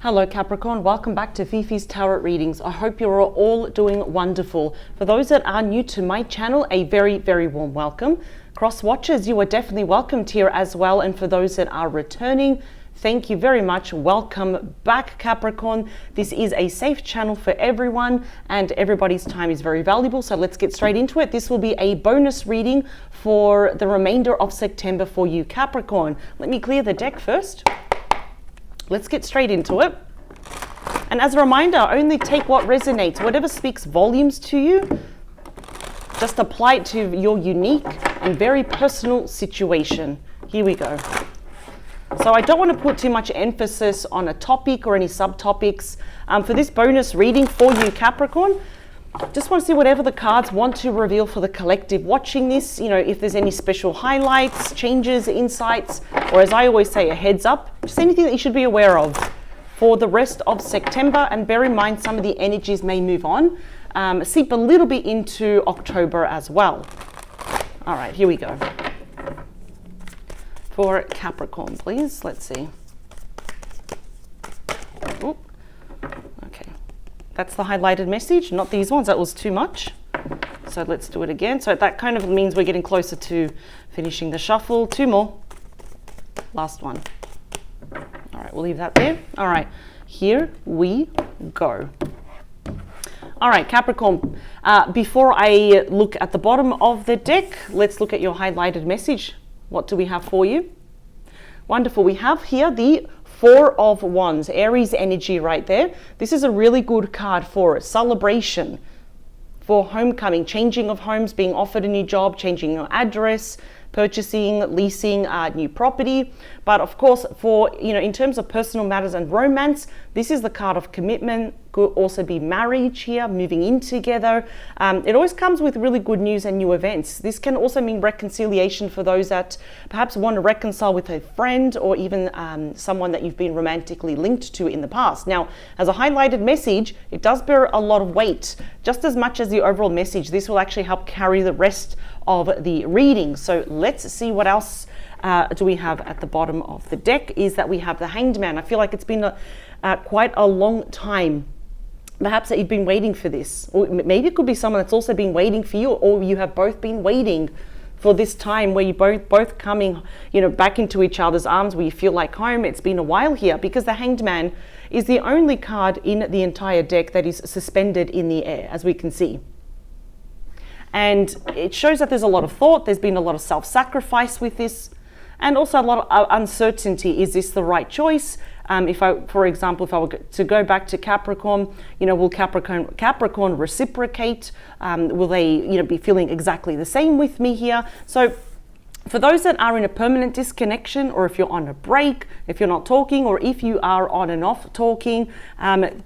Hello Capricorn, welcome back to Fifi's Tarot Readings. I hope you're all doing wonderful. For those that are new to my channel, a very, very warm welcome. Cross watchers, you are definitely welcomed here as well. And for those that are returning, thank you very much. Welcome back, Capricorn. This is a safe channel for everyone and everybody's time is very valuable. So let's get straight into it. This will be a bonus reading for the remainder of September for you, Capricorn. Let me clear the deck first. Let's get straight into it. And as a reminder, only take what resonates, whatever speaks volumes to you, just apply it to your unique and very personal situation. Here we go. So I don't want to put too much emphasis on a topic or any subtopics. For this bonus reading for you, Capricorn, just want to see whatever the cards want to reveal for the collective watching this, if there's any special highlights, changes, insights, or as I always say, a heads up, just anything that you should be aware of for the rest of September. And bear in mind, some of the energies may move on, seep a little bit into October as well. All right, here we go. For Capricorn, please, let's see. Ooh. Okay. That's the highlighted message, not these ones. That was too much. So let's do it again. So that kind of means we're getting closer to finishing the shuffle. Two more. Last one. All right, we'll leave that there. All right, here we go. All right, Capricorn, before I look at the bottom of the deck, let's look at your highlighted message. What do we have for you? Wonderful. We have here the Four of Wands, Aries energy right there. This is a really good card for celebration, for homecoming, changing of homes, being offered a new job, changing your address, purchasing, leasing new property. But of course, for, in terms of personal matters and romance, this is the card of commitment. Could also be marriage here, moving in together. It always comes with really good news and new events. This can also mean reconciliation for those that perhaps want to reconcile with a friend or even someone that you've been romantically linked to in the past. Now, as a highlighted message, it does bear a lot of weight. Just as much as the overall message, this will actually help carry the rest of the reading. So let's see what else do we have at the bottom of the deck. Is that we have the Hanged Man. I feel like it's been quite a long time, perhaps, that you've been waiting for this, or maybe it could be someone that's also been waiting for you, or you have both been waiting for this time where you both coming back into each other's arms, where you feel like home. It's been a while here, because the Hanged Man is the only card in the entire deck that is suspended in the air, as we can see. And it shows that there's a lot of thought, there's been a lot of self-sacrifice with this, and also a lot of uncertainty. Is this the right choice? For example, if I were to go back to Capricorn, will Capricorn reciprocate? Will they, be feeling exactly the same with me here? So for those that are in a permanent disconnection, or if you're on a break, if you're not talking, or if you are on and off talking,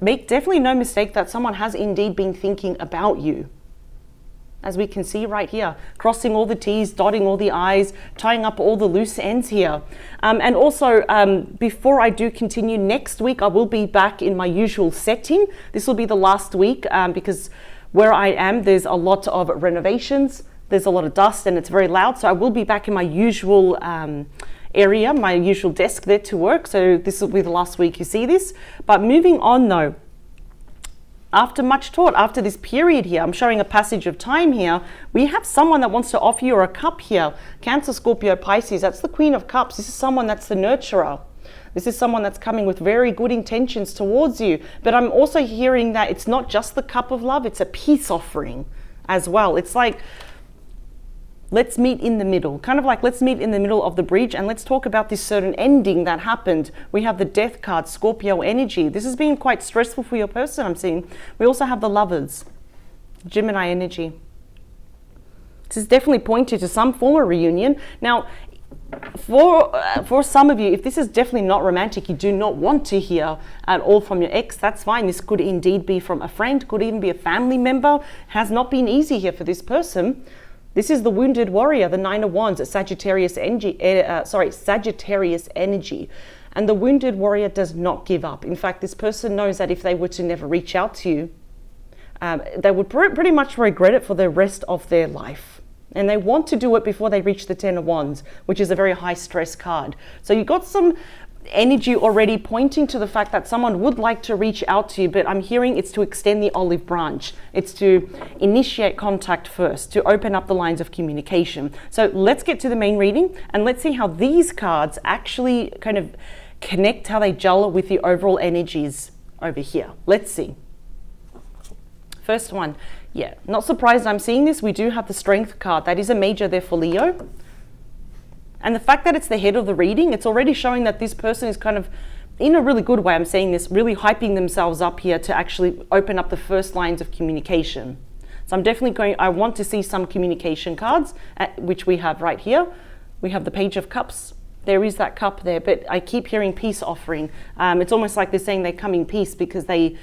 make definitely no mistake that someone has indeed been thinking about you. As we can see right here, crossing all the T's, dotting all the I's, tying up all the loose ends here. And also, before I do continue, next week I will be back in my usual setting. This will be the last week because where I am, there's a lot of renovations, there's a lot of dust, and it's very loud. So I will be back in my usual area, my usual desk there to work. So this will be the last week you see this. But moving on though, after much thought, after this period here, I'm showing a passage of time here. We have someone that wants to offer you a cup here. Cancer, Scorpio, Pisces, that's the Queen of Cups. This is someone that's the nurturer. This is someone that's coming with very good intentions towards you. But I'm also hearing that it's not just the cup of love, it's a peace offering as well. It's like, let's meet in the middle, kind of like let's meet in the middle of the bridge and let's talk about this certain ending that happened. We have the Death card, Scorpio energy. This has been quite stressful for your person, I'm seeing. We also have the Lovers, Gemini energy. This is definitely pointing to some form of reunion. Now, for some of you, if this is definitely not romantic, you do not want to hear at all from your ex, that's fine. This could indeed be from a friend, could even be a family member. Has not been easy here for this person. This is the Wounded Warrior, the Nine of Wands, Sagittarius energy. And the Wounded Warrior does not give up. In fact, this person knows that if they were to never reach out to you, they would pretty much regret it for the rest of their life. And they want to do it before they reach the Ten of Wands, which is a very high stress card. So you got some energy already pointing to the fact that someone would like to reach out to you, but I'm hearing it's to extend the olive branch. It's to initiate contact first, to open up the lines of communication. So let's get to the main reading and let's see how these cards actually kind of connect, how they gel with the overall energies over here. Let's see. First one, yeah, not surprised I'm seeing this. We do have the Strength card. That is a major there for Leo. And the fact that it's the head of the reading, it's already showing that this person is kind of, in a really good way, I'm saying this, really hyping themselves up here to actually open up the first lines of communication. So I'm definitely I want to see some communication cards, which we have right here. We have the Page of Cups. There is that cup there, but I keep hearing peace offering. It's almost like they're saying they come in peace because I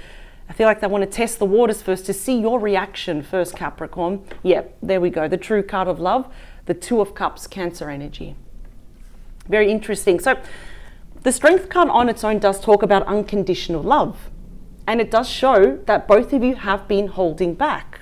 feel like they want to test the waters first to see your reaction first, Capricorn. Yeah, there we go. The true card of love, the Two of Cups, Cancer energy. Very interesting. So the Strength card on its own does talk about unconditional love. And it does show that both of you have been holding back.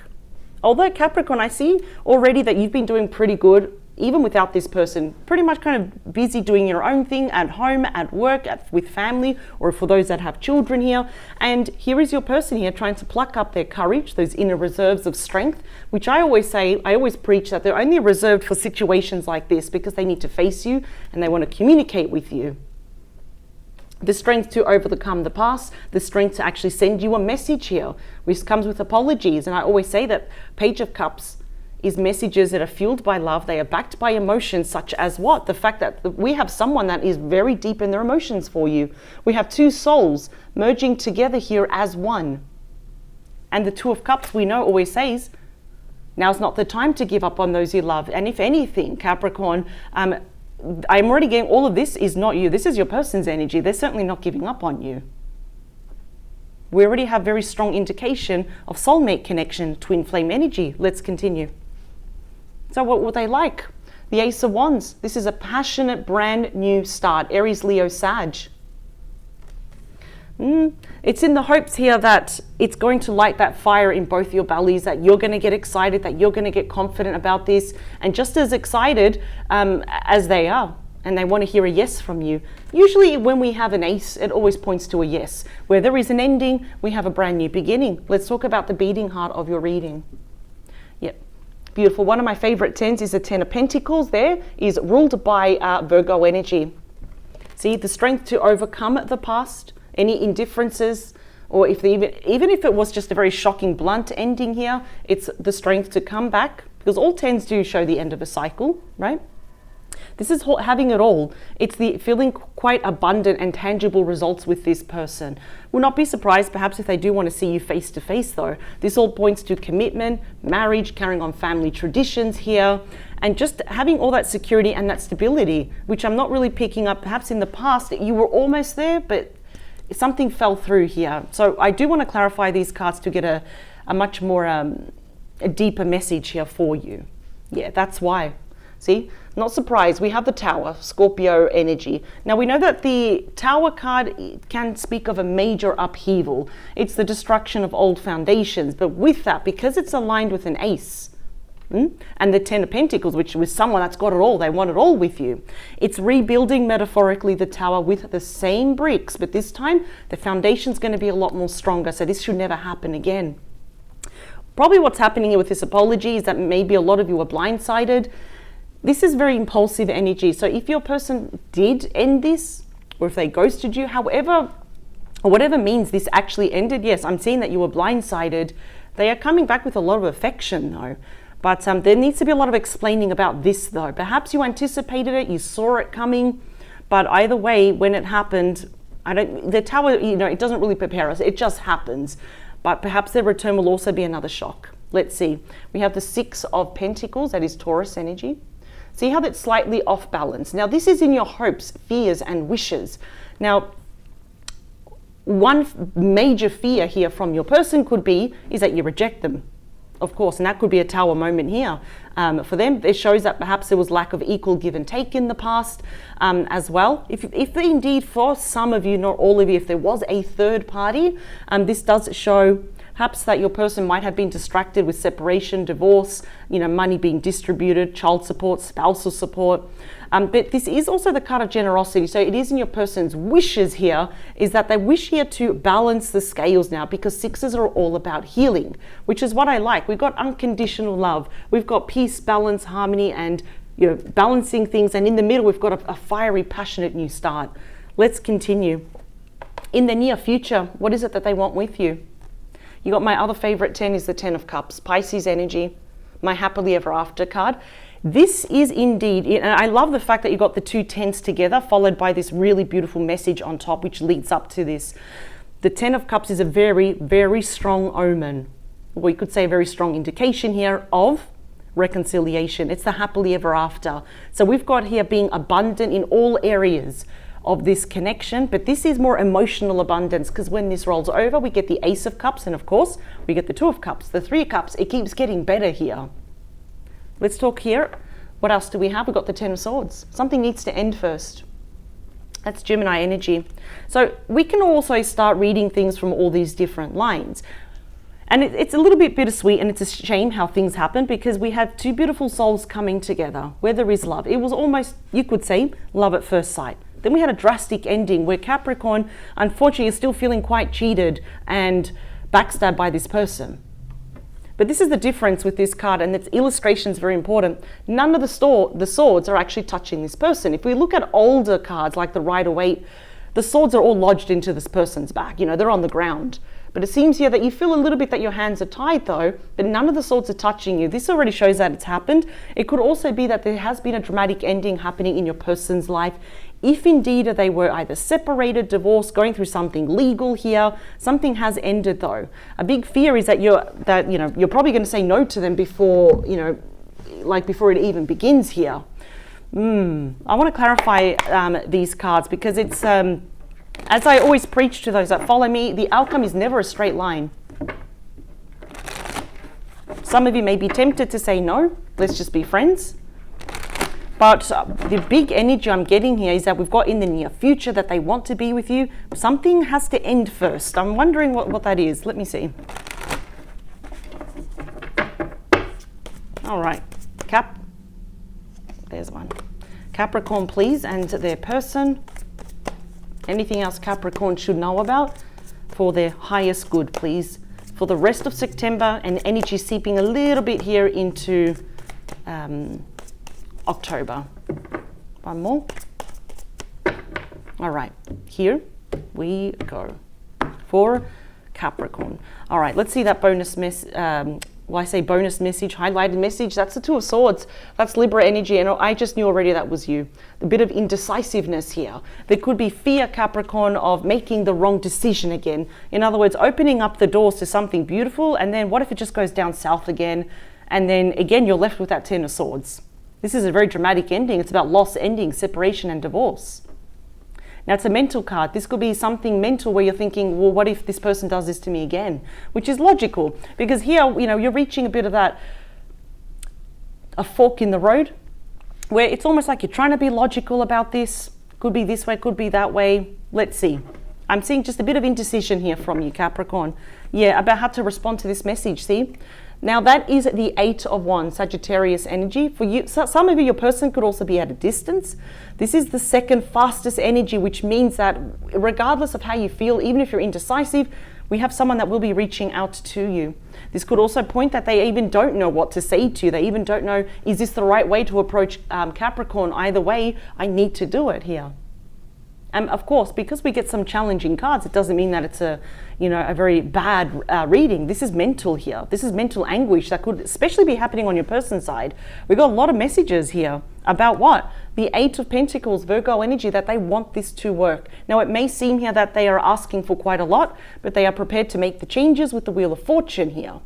Although Capricorn, I see already that you've been doing pretty good, even without this person, pretty much kind of busy doing your own thing at home, at work, with family, or for those that have children here. And here is your person here trying to pluck up their courage, those inner reserves of strength, which I always say, I always preach that they're only reserved for situations like this because they need to face you and they want to communicate with you. The strength to overcome the past, the strength to actually send you a message here, which comes with apologies. And I always say that Page of Cups is messages that are fueled by love. They are backed by emotions such as what? The fact that we have someone that is very deep in their emotions for you. We have two souls merging together here as one. And the Two of Cups, we know, always says, now's not the time to give up on those you love. And if anything, Capricorn, I'm already getting all of this is not you. This is your person's energy. They're certainly not giving up on you. We already have very strong indication of soulmate connection, twin flame energy. Let's continue. So what would they like? The Ace of Wands. This is a passionate, brand new start. Aries, Leo, Sag. It's in the hopes here that it's going to light that fire in both your bellies, that you're going to get excited, that you're going to get confident about this, and just as excited as they are. And they want to hear a yes from you. Usually when we have an ace, it always points to a yes. Where there is an ending, we have a brand new beginning. Let's talk about the beating heart of your reading. Yep. Beautiful. One of my favorite 10s is the 10 of Pentacles. There is ruled by Virgo energy. See, the strength to overcome the past, any indifferences, or if even if it was just a very shocking, blunt ending here, it's the strength to come back, because all 10s do show the end of a cycle, right? This is having it all. It's the feeling quite abundant and tangible results with this person. Will not be surprised perhaps if they do want to see you face to face though. This all points to commitment, marriage, carrying on family traditions here, and just having all that security and that stability, which I'm not really picking up. Perhaps in the past you were almost there, but something fell through here. So I do want to clarify these cards to get a much more a deeper message here for you. Yeah, that's why. See, not surprised. We have the Tower, Scorpio energy. Now we know that the Tower card can speak of a major upheaval. It's the destruction of old foundations. But with that, because it's aligned with an ace, and the 10 of Pentacles, which was someone that's got it all, they want it all with you. It's rebuilding metaphorically the tower with the same bricks, but this time the foundation's going to be a lot more stronger. So this should never happen again. Probably what's happening here with this apology is that maybe a lot of you are blindsided. This is very impulsive energy. So if your person did end this, or if they ghosted you, however, or whatever means this actually ended, yes, I'm seeing that you were blindsided. They are coming back with a lot of affection though. But there needs to be a lot of explaining about this though. Perhaps you anticipated it, you saw it coming, but either way, when it happened, the Tower, it doesn't really prepare us, it just happens. But perhaps their return will also be another shock. Let's see. We have the 6 of Pentacles, that is Taurus energy. See how that's slightly off balance. Now this is in your hopes, fears, and wishes. Now, one major fear here from your person could be is that you reject them, of course, and that could be a Tower moment here. For them, it shows that perhaps there was lack of equal give and take in the past as well. If indeed for some of you, not all of you, if there was a third party, this does show perhaps that your person might have been distracted with separation, divorce, money being distributed, child support, spousal support. But this is also the card of generosity. So it is in your person's wishes here, is that they wish here to balance the scales now, because sixes are all about healing, which is what I like. We've got unconditional love. We've got peace, balance, harmony, and balancing things. And in the middle, we've got a fiery, passionate new start. Let's continue. In the near future, what is it that they want with you? You got my other favorite 10 is the 10 of Cups, Pisces energy, my happily ever after card. This is indeed, and I love the fact that you got the two 10s together, followed by this really beautiful message on top, which leads up to this. The 10 of Cups is a very, very strong omen. We could say a very strong indication here of reconciliation. It's the happily ever after. So we've got here being abundant in all areas of this connection, but this is more emotional abundance, because when this rolls over, we get the Ace of Cups, and of course, we get the 2 of Cups, the 3 of Cups. It keeps getting better here. Let's talk here. What else do we have? We've got the 10 of Swords. Something needs to end first. That's Gemini energy. So we can also start reading things from all these different lines. And it's a little bit bittersweet, and it's a shame how things happen, because we have two beautiful souls coming together where there is love. It was almost, you could say, love at first sight. Then we had a drastic ending where Capricorn, unfortunately, is still feeling quite cheated and backstabbed by this person. But this is the difference with this card, and its illustration is very important. None of the swords are actually touching this person. If we look at older cards like the Rider-Waite, the swords are all lodged into this person's back. They're on the ground. But it seems here that you feel a little bit that your hands are tied though, but none of the swords are touching you. This already shows that it's happened. It could also be that there has been a dramatic ending happening in your person's life. If indeed they were either separated, divorced, going through something legal here, something has ended though. A big fear is that you're probably going to say no to them before, before it even begins here. I want to clarify these cards, because it's, as I always preach to those that follow me, the outcome is never a straight line. Some of you may be tempted to say no, let's just be friends. But the big energy I'm getting here is that we've got in the near future that they want to be with you. Something has to end first. I'm wondering what that is. Let me see. All right. There's one. Capricorn, please, and their person. Anything else Capricorn should know about for their highest good, please. For the rest of September, and energy seeping a little bit here into October. One more. All right, here we go for Capricorn. All right, let's see that bonus I say bonus message, highlighted message. That's the 2 of Swords. That's Libra energy, and I just knew already that was you. A bit of indecisiveness here. There could be fear, Capricorn, of making the wrong decision again. In other words, opening up the doors to something beautiful, and then what if it just goes down south again? And then again, you're left with that 10 of Swords. This is a very dramatic ending. It's about loss, ending, separation, and divorce. Now, it's a mental card. This could be something mental where you're thinking, well, what if this person does this to me again? Which is logical, because here, you're reaching a bit of a fork in the road, where it's almost like you're trying to be logical about this. Could be this way, could be that way. Let's see. I'm seeing just a bit of indecision here from you, Capricorn. Yeah, about how to respond to this message, see? Now that is the 8 of Wands, Sagittarius energy. For you, some of you, your person could also be at a distance. This is the second fastest energy, which means that regardless of how you feel, even if you're indecisive, we have someone that will be reaching out to you. This could also point that they even don't know what to say to you. They even don't know, is this the right way to approach Capricorn? Either way, I need to do it here. And of course, because we get some challenging cards, it doesn't mean that it's a very bad reading. This is mental here. This is mental anguish that could especially be happening on your person's side. We've got a lot of messages here about what? The 8 of Pentacles, Virgo energy, that they want this to work. Now, it may seem here that they are asking for quite a lot, but they are prepared to make the changes with the Wheel of Fortune here.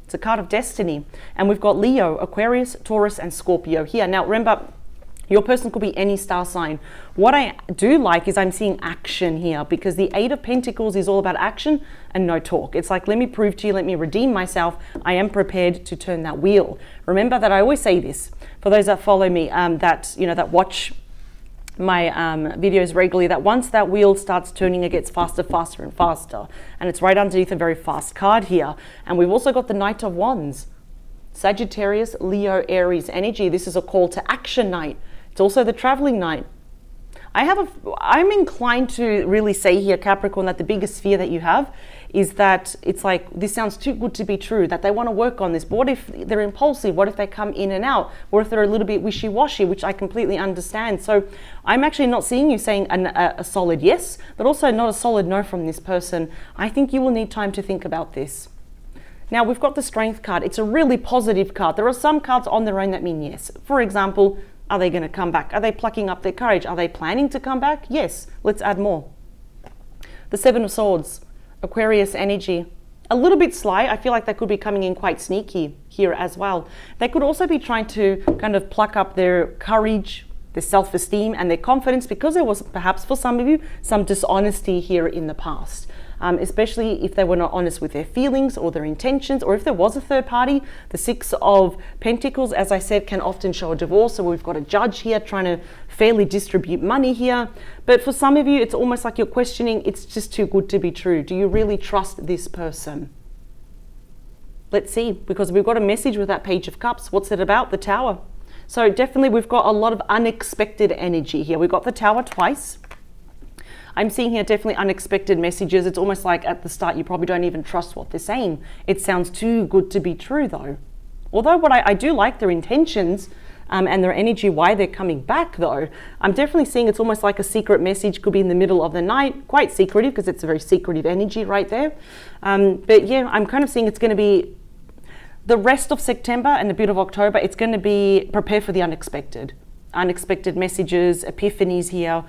It's a card of destiny. And we've got Leo, Aquarius, Taurus, and Scorpio here. Now, remember, your person could be any star sign. What I do like is I'm seeing action here, because the 8 of Pentacles is all about action and no talk. It's like, let me prove to you, let me redeem myself. I am prepared to turn that wheel. Remember that I always say this, for those that follow me, that watch my videos regularly, that once that wheel starts turning, it gets faster, faster, and faster. And it's right underneath a very fast card here. And we've also got the Knight of Wands. Sagittarius, Leo, Aries energy. This is a call to action night. It's also the traveling night. I'm inclined to really say here, Capricorn, that the biggest fear that you have is that it's like, this sounds too good to be true, that they want to work on this. But what if they're impulsive? What if they come in and out? What if they're a little bit wishy-washy, which I completely understand. So I'm actually not seeing you saying a solid yes, but also not a solid no from this person. I think you will need time to think about this. Now, we've got the Strength card. It's a really positive card. There are some cards on their own that mean yes. For example, are they going to come back? Are they plucking up their courage? Are they planning to come back? Yes. Let's add more. The Seven of Swords, Aquarius energy. A little bit sly. I feel like they could be coming in quite sneaky here as well. They could also be trying to kind of pluck up their courage, their self-esteem and their confidence, because there was perhaps for some of you some dishonesty here in the past. Especially if they were not honest with their feelings or their intentions, or if there was a third party. The Six of Pentacles, as I said, can often show a divorce. So we've got a judge here trying to fairly distribute money here. But for some of you, it's almost like you're questioning, it's just too good to be true. Do you really trust this person? Let's see, because we've got a message with that Page of Cups. What's it about? The Tower. So definitely we've got a lot of unexpected energy here. We've got the Tower twice. I'm seeing here definitely unexpected messages. It's almost like at the start you probably don't even trust what they're saying. It sounds too good to be true though. Although what I do like their intentions and their energy, why they're coming back though. I'm definitely seeing it's almost like a secret message, could be in the middle of the night, quite secretive because it's a very secretive energy right there. But yeah, I'm kind of seeing it's going to be the rest of September and a bit of October. It's going to be prepare for the unexpected. Unexpected messages, epiphanies here,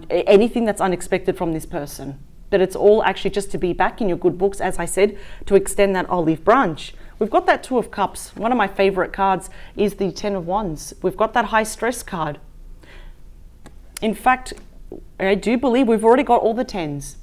anything that's unexpected from this person. But it's all actually just to be back in your good books, as I said, to extend that olive branch. We've got that Two of Cups. One of my favorite cards is the Ten of Wands. We've got that high stress card. In fact, I do believe we've already got all the tens.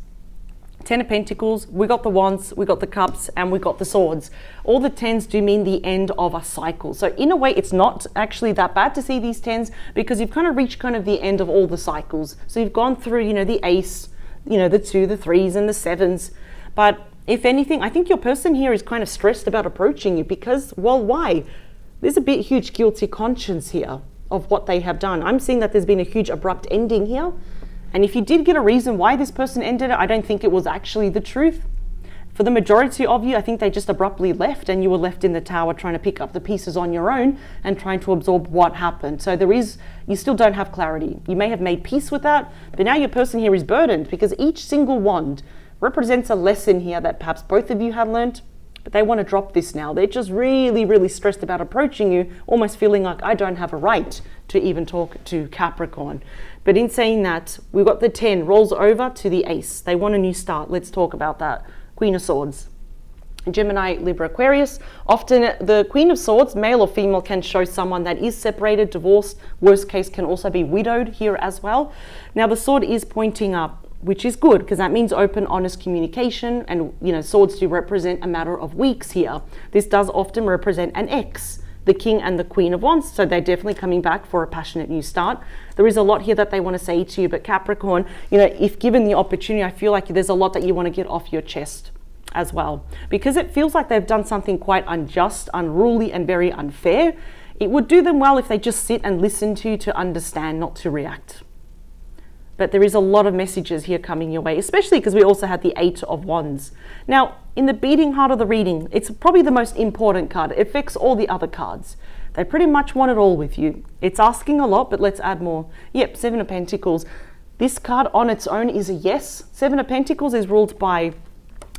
Ten of Pentacles, we got the Wands, we got the Cups, and we got the Swords. All the tens do mean the end of a cycle. So in a way, it's not actually that bad to see these tens, because you've kind of reached kind of the end of all the cycles. So you've gone through, you know, the Ace, you know, the 2, the 3s, and the 7s. But if anything, I think your person here is kind of stressed about approaching you because, well, why? There's a bit huge guilty conscience here of what they have done. I'm seeing that there's been a huge abrupt ending here. And if you did get a reason why this person ended it, I don't think it was actually the truth. For the majority of you, I think they just abruptly left and you were left in the Tower trying to pick up the pieces on your own and trying to absorb what happened. So you still don't have clarity. You may have made peace with that, but now your person here is burdened because each single wand represents a lesson here that perhaps both of you had learned, but they want to drop this now. They're just really, really stressed about approaching you, almost feeling like I don't have a right to even talk to Capricorn. But in saying that, we've got the 10 rolls over to the Ace. They want a new start. Let's talk about that. Queen of Swords. Gemini, Libra, Aquarius. Often the Queen of Swords, male or female, can show someone that is separated, divorced. Worst case can also be widowed here as well. Now the sword is pointing up, which is good because that means open, honest communication. And, you know, swords do represent a matter of weeks here. This does often represent an ex, the King and the Queen of Wands. So they're definitely coming back for a passionate new start. There is a lot here that they want to say to you, but Capricorn, you know, if given the opportunity, I feel like there's a lot that you want to get off your chest as well, because it feels like they've done something quite unjust, unruly, and very unfair. It would do them well if they just sit and listen to you to understand, not to react. But there is a lot of messages here coming your way, especially because we also had the 8 of Wands. Now, in the beating heart of the reading, it's probably the most important card. It affects all the other cards. They pretty much want it all with you. It's asking a lot, but let's add more. Yep, 7 of Pentacles. This card on its own is a yes. 7 of Pentacles is ruled by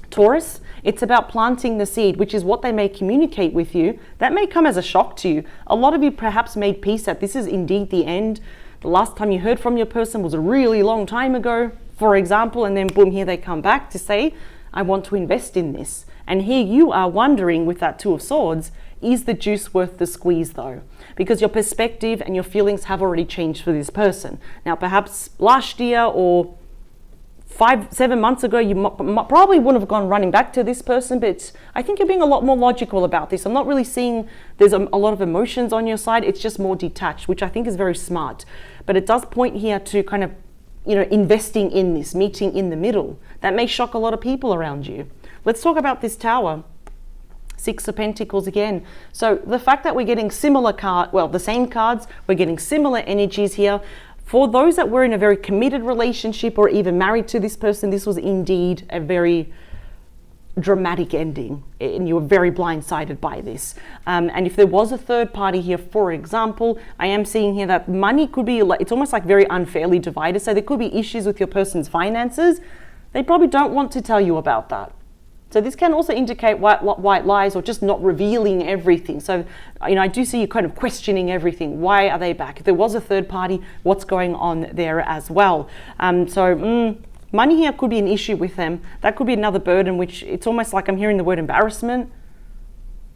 Taurus. It's about planting the seed, which is what they may communicate with you. That may come as a shock to you. A lot of you perhaps made peace that this is indeed the end. The last time you heard from your person was a really long time ago, for example, and then boom, here they come back to say, I want to invest in this. And here you are wondering with that 2 of Swords, is the juice worth the squeeze though? Because your perspective and your feelings have already changed for this person. Now, perhaps last year or 5-7 months ago, you probably wouldn't have gone running back to this person, but I think you're being a lot more logical about this. I'm not really seeing there's a lot of emotions on your side. It's just more detached, which I think is very smart. But it does point here to kind of, you know, investing in this, meeting in the middle. That may shock a lot of people around you. Let's talk about this Tower. Six of Pentacles again. So the fact that we're getting similar the same cards, we're getting similar energies here. For those that were in a very committed relationship or even married to this person, this was indeed a very dramatic ending, and you were very blindsided by this. And if there was a third party here, for example, I am seeing here that money could be, it's almost like very unfairly divided. So there could be issues with your person's finances. They probably don't want to tell you about that. So this can also indicate white lies or just not revealing everything. So, I do see you kind of questioning everything. Why are they back? If there was a third party, what's going on there as well? Money here could be an issue with them. That could be another burden, which it's almost like I'm hearing the word embarrassment,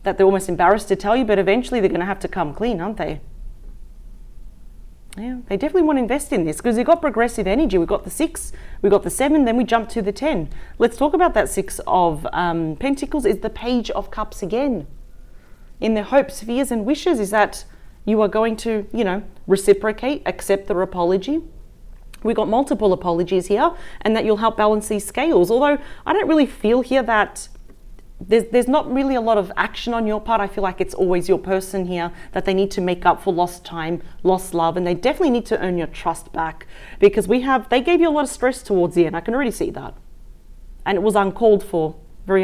that they're almost embarrassed to tell you, but eventually they're going to have to come clean, aren't they? Yeah, they definitely want to invest in this because they've got progressive energy. We've got the 6, we've got the 7, then we jump to the 10. Let's talk about that 6 of Pentacles is the Page of Cups again. In their hopes, fears, and wishes is that you are going to, reciprocate, accept their apology. We got multiple apologies here, and that you'll help balance these scales. Although I don't really feel here that there's not really a lot of action on your part. I feel like it's always your person here that they need to make up for lost time, lost love, and they definitely need to earn your trust back because they gave you a lot of stress towards the end. I can already see that, and it was uncalled for, very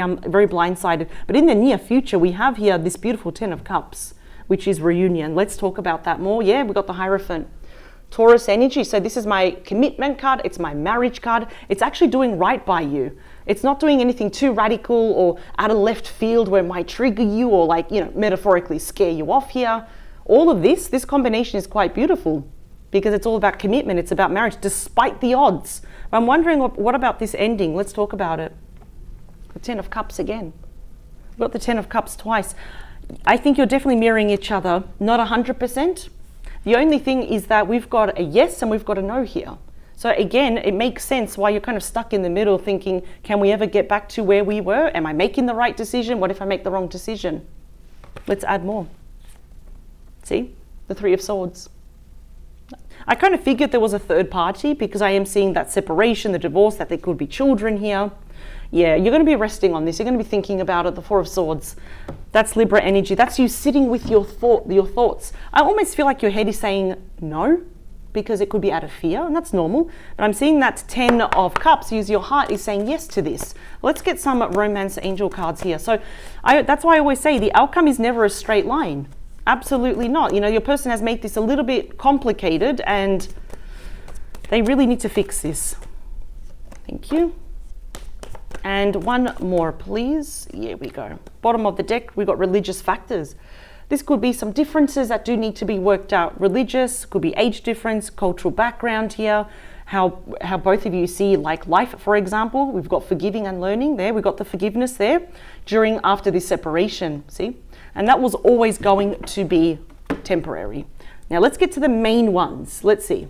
blindsided. But in the near future, we have here this beautiful 10 of Cups, which is reunion. Let's talk about that more. Yeah, we got the Hierophant. Taurus energy. So this is my commitment card. It's my marriage card. It's actually doing right by you. It's not doing anything too radical or out of left field where it might trigger you or metaphorically scare you off here. All of this combination is quite beautiful because it's all about commitment. It's about marriage despite the odds. I'm wondering what about this ending? Let's talk about it. The 10 of Cups again. We've got the 10 of Cups twice. I think you're definitely mirroring each other. Not 100%. The only thing is that we've got a yes and we've got a no here. So again, it makes sense why you're kind of stuck in the middle thinking, can we ever get back to where we were? Am I making the right decision? What if I make the wrong decision? Let's add more. See, the 3 of Swords. I kind of figured there was a third party because I am seeing that separation, the divorce, that there could be children here. Yeah, you're going to be resting on this. You're going to be thinking about it. The 4 of Swords. That's Libra energy. That's you sitting with your thoughts. I almost feel like your head is saying no because it could be out of fear, and that's normal. But I'm seeing that 10 of Cups, use your heart, is saying yes to this. Let's get some romance angel cards here. So that's why I always say the outcome is never a straight line. Absolutely not. Your person has made this a little bit complicated and they really need to fix this. Thank you. And one more, please. Here we go. Bottom of the deck, we've got religious factors. This could be some differences that do need to be worked out. Religious, could be age difference, cultural background here, how both of you see life, for example. We've got forgiving and learning there. We've got the forgiveness there after this separation, see? And that was always going to be temporary. Now let's get to the main ones. Let's see.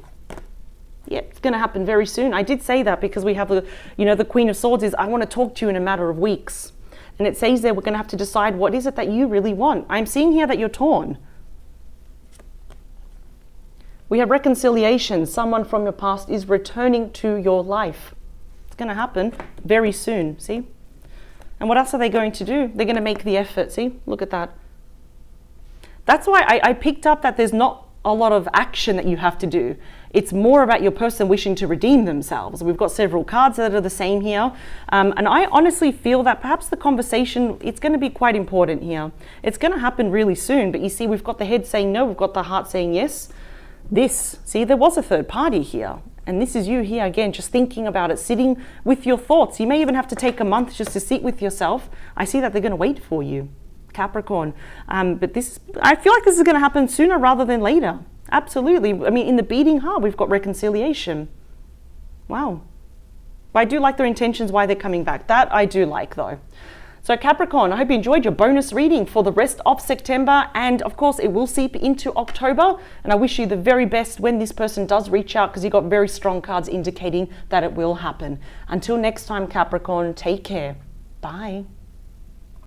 Yeah, it's going to happen very soon. I did say that because we have the Queen of Swords is, I want to talk to you in a matter of weeks. And it says there we're going to have to decide what is it that you really want. I'm seeing here that you're torn. We have reconciliation. Someone from your past is returning to your life. It's going to happen very soon, see? And what else are they going to do? They're going to make the effort, see? Look at that. That's why I picked up that there's not a lot of action that you have to do. It's more about your person wishing to redeem themselves. We've got several cards that are the same here. And I honestly feel that perhaps the conversation, it's going to be quite important here. It's going to happen really soon. But you see, we've got the head saying no. We've got the heart saying yes. See, there was a third party here. And this is you here again, just thinking about it, sitting with your thoughts. You may even have to take a month just to sit with yourself. I see that they're going to wait for you. Capricorn. But I feel like this is going to happen sooner rather than later. Absolutely. I mean, in the beating heart, we've got reconciliation. Wow. But I do like their intentions, why they're coming back. That I do like, though. So Capricorn, I hope you enjoyed your bonus reading for the rest of September. And of course, it will seep into October. And I wish you the very best when this person does reach out, because you've got very strong cards indicating that it will happen. Until next time, Capricorn, take care. Bye.